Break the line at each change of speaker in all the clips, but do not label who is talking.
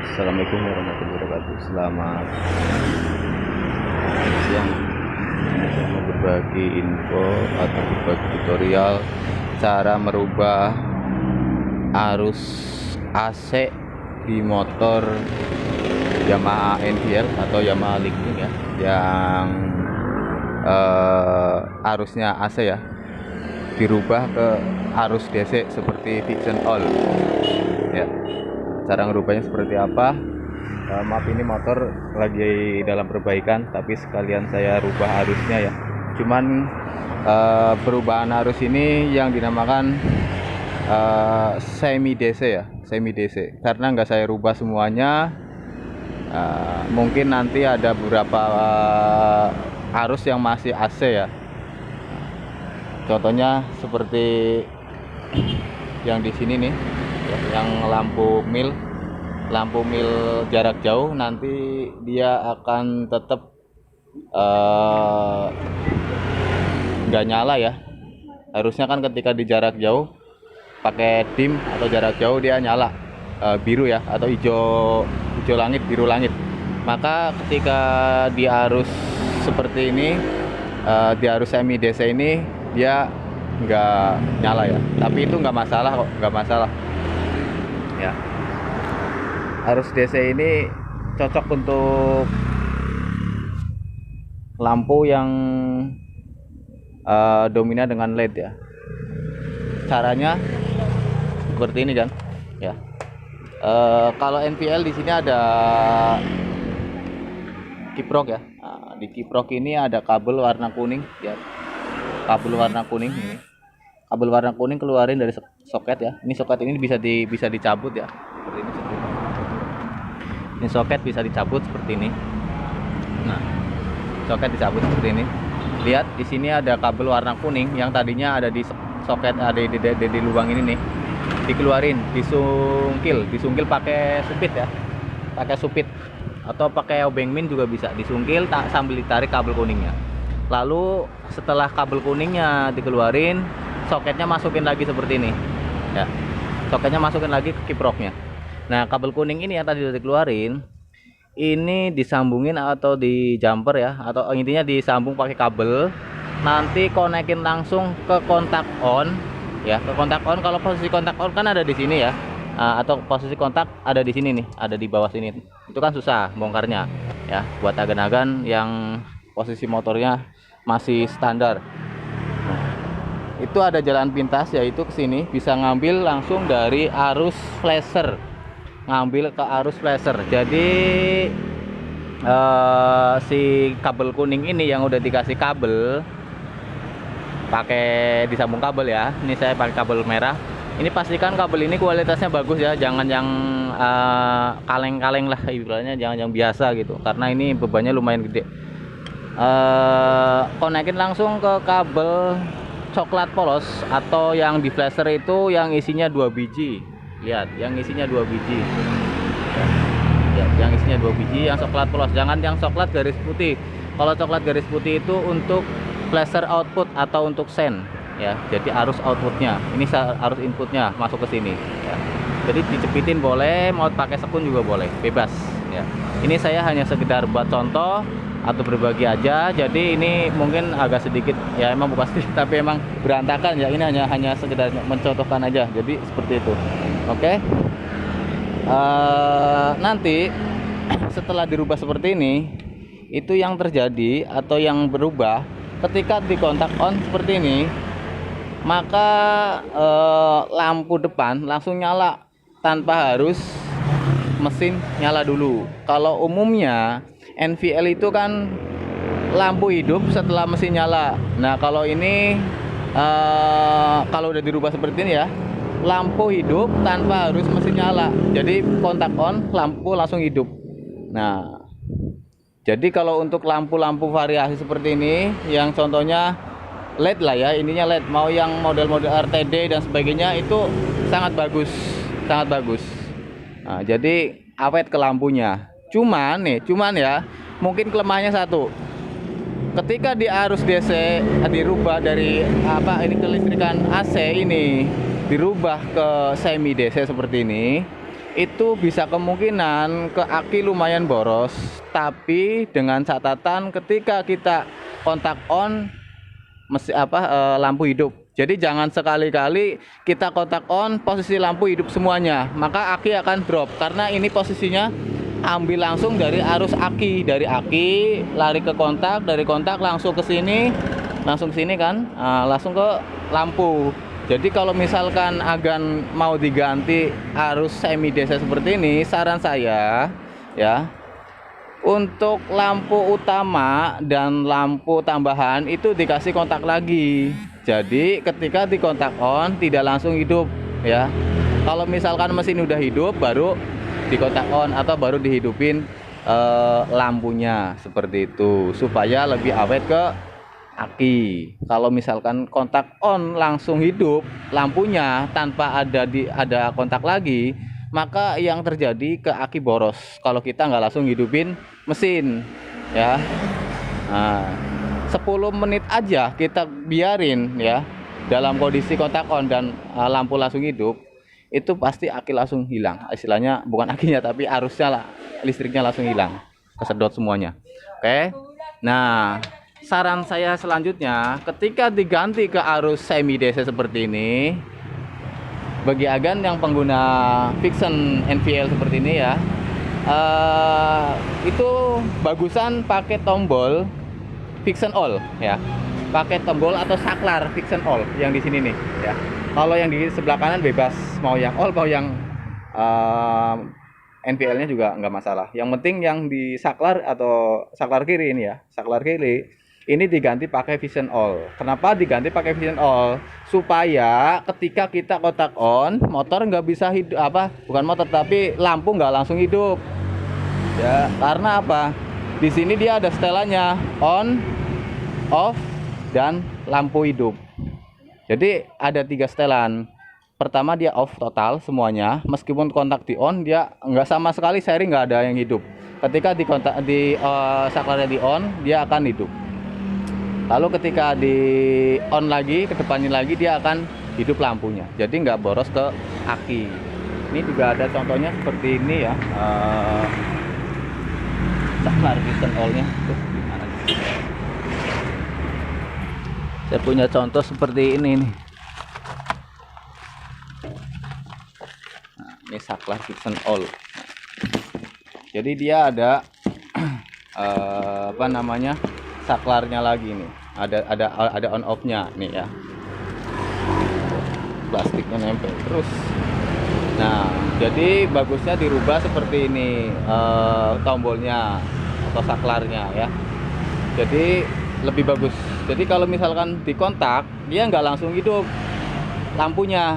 Assalamualaikum warahmatullahi wabarakatuh. Selamat siang. Saya mau berbagi info atau berbagi tutorial cara merubah arus AC di motor Yamaha NVL atau Yamaha Lightning ya, yang arusnya AC ya dirubah ke arus DC seperti Vision All ya. Cara ngerubahnya seperti apa? Maaf, ini motor lagi dalam perbaikan, tapi sekalian saya rubah arusnya ya. Cuman perubahan arus ini yang dinamakan semi DC ya, semi DC. Karena nggak saya rubah semuanya, mungkin nanti ada beberapa arus yang masih AC ya. Contohnya seperti yang di sini nih. Yang lampu mil jarak jauh, nanti dia akan tetap nggak nyala ya. Harusnya kan ketika di jarak jauh pakai dim atau jarak jauh dia nyala biru ya, atau hijau langit, biru langit. Maka ketika di arus seperti ini, di arus semi DC ini dia nggak nyala ya. Tapi itu nggak masalah kok, nggak masalah ya. Arus DC ini cocok untuk lampu yang dominan dengan LED ya. Caranya seperti ini kan ya. Kalau NVL di sini ada kiprok ya. Nah, di kiprok ini ada kabel warna kuning ya. Kabel warna kuning ini. Kabel warna kuning keluarin dari soket ya. Ini soket ini bisa dicabut ya. Seperti ini. Ini soket bisa dicabut seperti ini. Nah, soket dicabut seperti ini. Lihat di sini ada kabel warna kuning yang tadinya ada di soket, ada di lubang ini nih. Dikeluarin, disungkil pakai supit ya. Pakai supit atau pakai obeng min juga bisa. Disungkil sambil ditarik kabel kuningnya. Lalu setelah kabel kuningnya dikeluarin, soketnya masukin lagi seperti ini ya. Soketnya masukin lagi ke kiproknya. Nah, kabel kuning ini yang tadi udah dikeluarin, ini disambungin atau di jumper ya, atau intinya disambung pakai kabel. Nanti konekin langsung ke kontak on ya, ke kontak on. Kalau posisi kontak on kan ada di sini ya, atau posisi kontak ada di sini nih, ada di bawah sini. Itu kan susah bongkarnya ya, buat agan-agan yang posisi motornya masih standar. Itu ada jalan pintas, yaitu ke sini bisa ngambil langsung dari arus flasher, ngambil ke arus flasher. Jadi si kabel kuning ini yang udah dikasih kabel, pakai disambung kabel ya. Ini saya pakai kabel merah. Ini pastikan kabel ini kualitasnya bagus ya, jangan yang kaleng-kaleng lah ibaratnya, jangan yang biasa gitu, karena ini bebannya lumayan gede. Konekin langsung ke kabel coklat polos, atau yang di flasher itu yang isinya 2 biji. Lihat, yang isinya 2 biji ya, yang isinya 2 biji, yang coklat polos, jangan yang coklat garis putih. Kalau coklat garis putih itu untuk flasher output atau untuk sen ya, jadi arus outputnya. Ini arus inputnya masuk ke sini ya. Jadi dicepitin boleh, mau pakai sekun juga boleh, bebas ya. Ini saya hanya sekedar buat contoh atau berbagi aja. Jadi ini mungkin agak sedikit ya, emang bukan sedikit tapi emang berantakan ya. Ini hanya sekedar mencontohkan aja. Jadi seperti itu. Oke. Nanti setelah dirubah seperti ini, itu yang terjadi atau yang berubah ketika di kontak on seperti ini, maka lampu depan langsung nyala tanpa harus mesin nyala dulu. Kalau umumnya NVL itu kan lampu hidup setelah mesin nyala. Nah, kalau ini kalau udah dirubah seperti ini ya, lampu hidup tanpa harus mesin nyala. Jadi kontak on, lampu langsung hidup. Nah, jadi kalau untuk lampu-lampu variasi seperti ini, yang contohnya LED lah ya, ininya LED, mau yang model-model RTD dan sebagainya, itu sangat bagus, sangat bagus. Nah, jadi awet ke lampunya. Cuman ya, mungkin kelemahannya satu. Ketika di arus DC dirubah dari kelistrikan AC ini dirubah ke semi DC seperti ini, itu bisa kemungkinan ke aki lumayan boros, tapi dengan catatan ketika kita kontak on lampu hidup. Jadi jangan sekali-kali kita kontak on posisi lampu hidup semuanya, maka aki akan drop karena ini posisinya ambil langsung dari arus aki, dari aki lari ke kontak, dari kontak langsung ke sini kan, langsung ke lampu. Jadi kalau misalkan agan mau diganti arus semi DC seperti ini, saran saya ya, untuk lampu utama dan lampu tambahan itu dikasih kontak lagi. Jadi ketika di kontak on tidak langsung hidup ya. Kalau misalkan mesin udah hidup baru di kontak on atau baru dihidupin lampunya seperti itu supaya lebih awet ke aki. Kalau misalkan kontak on langsung hidup lampunya tanpa ada kontak lagi, maka yang terjadi ke aki boros kalau kita nggak langsung hidupin mesin ya. Nah, 10 menit aja kita biarin ya dalam kondisi kontak on dan lampu langsung hidup, itu pasti aki langsung hilang. Istilahnya bukan akinya tapi arusnya lah, listriknya langsung hilang, kesedot semuanya. Oke. Nah, saran saya selanjutnya ketika diganti ke arus semi DC seperti ini, bagi agan yang pengguna Vixion NVL seperti ini ya, itu bagusan pakai tombol Vixion All ya, pakai tombol atau saklar Vixion All yang di sini nih ya. Kalau yang di sebelah kanan bebas, mau yang all mau yang NVL-nya juga nggak masalah. Yang penting yang di saklar atau saklar kiri ini ya, saklar kiri ini diganti pakai Vixion All. Kenapa diganti pakai Vixion All? Supaya ketika kita kontak on, motor nggak bisa hidup, bukan motor tapi lampu nggak langsung hidup ya. Karena apa? Di sini dia ada setelannya on, off, dan lampu hidup. Jadi ada 3 setelan. Pertama dia off total semuanya, meskipun kontak di on dia nggak sama sekali seri, nggak ada yang hidup. Ketika di kontak di saklarnya di on, dia akan hidup. Lalu ketika di on lagi, kedepannya lagi dia akan hidup lampunya. Jadi nggak boros ke aki. Ini juga ada contohnya seperti ini ya. Saklar Vixion All-nya. Saya punya contoh seperti ini nih. Nah, ini saklar Vixion All. Jadi dia ada saklarnya lagi nih, ada on off nya nih ya, plastiknya nempel terus. Nah, jadi bagusnya dirubah seperti ini tombolnya atau saklarnya ya, jadi lebih bagus. Jadi kalau misalkan dikontak dia nggak langsung hidup lampunya.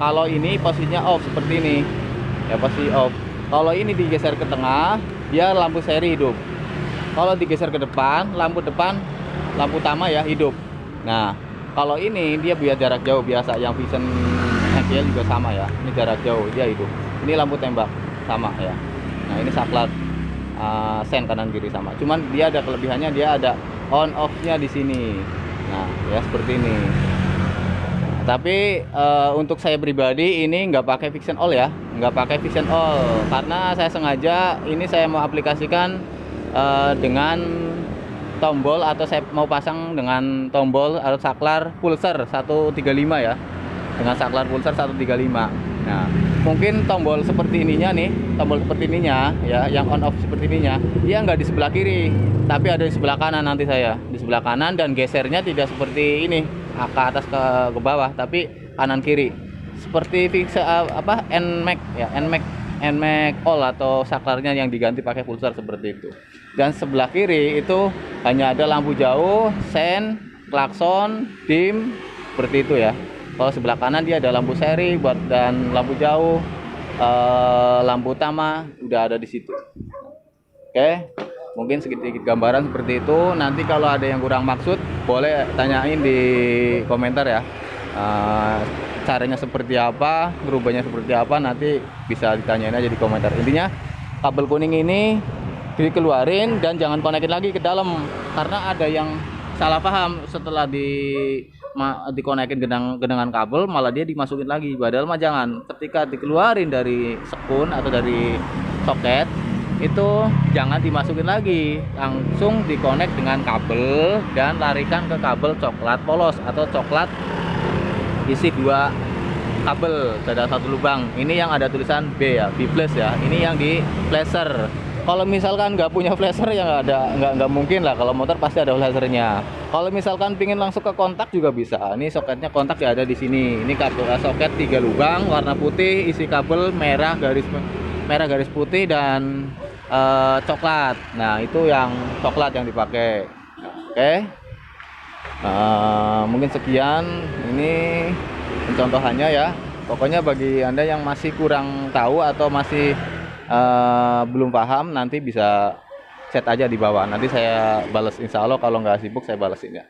Kalau ini posisinya off seperti ini ya, posisi off. Kalau ini digeser ke tengah dia lampu seri hidup. Kalau digeser ke depan, lampu utama ya hidup. Nah, kalau ini dia biar jarak jauh biasa, yang Vixion NVL juga sama ya. Ini jarak jauh dia hidup. Ini lampu tembak sama ya. Nah, ini saklar sen kanan kiri sama. Cuman dia ada kelebihannya, dia ada on off-nya di sini. Nah, ya seperti ini. Tapi untuk saya pribadi ini nggak pakai Vixion All ya, nggak pakai Vixion All karena saya sengaja ini saya mau aplikasikan dengan tombol, atau saya mau pasang dengan tombol atau saklar pulser 135 ya, dengan saklar pulser 135. Nah, mungkin tombol seperti ininya nih, tombol seperti ininya ya, yang on off seperti ininya, dia nggak di sebelah kiri tapi ada di sebelah kanan. Nanti saya di sebelah kanan dan gesernya tidak seperti ini ke atas ke bawah, tapi kanan kiri seperti NMAX ya, NMAX All atau saklarnya yang diganti pakai pulsar seperti itu. Dan sebelah kiri itu hanya ada lampu jauh, sen, klakson, dim, seperti itu ya. Kalau sebelah kanan dia ada lampu seri dan lampu jauh, lampu utama udah ada di situ. Oke, mungkin sedikit gambaran seperti itu. Nanti kalau ada yang kurang maksud boleh tanyain di komentar ya. Caranya seperti apa, berubahnya seperti apa, nanti bisa ditanyain aja di komentar. Intinya kabel kuning ini dikeluarin dan jangan konekin lagi ke dalam, karena ada yang salah paham setelah dikonekin dengan kabel, malah dia dimasukin lagi. Padahal mah jangan. Ketika dikeluarin dari sekun atau dari soket, itu jangan dimasukin lagi, langsung dikonek dengan kabel dan larikan ke kabel coklat polos atau coklat isi 2 kabel, ada 1 lubang. Ini yang ada tulisan B ya, B plus ya. Ini yang di flasher. Kalau misalkan nggak punya flasher ya nggak mungkin lah. Kalau motor pasti ada flashernya. Kalau misalkan pingin langsung ke kontak juga bisa. Ini soketnya kontak ya ada di sini. Ini kabel soket 3 lubang warna putih, isi kabel merah garis putih dan coklat. Nah itu yang coklat yang dipakai. Oke. Mungkin sekian ini contohannya ya. Pokoknya bagi Anda yang masih kurang tahu atau masih belum paham, nanti bisa chat aja di bawah. Nanti saya balas, insya Allah kalau nggak sibuk saya balesin ya.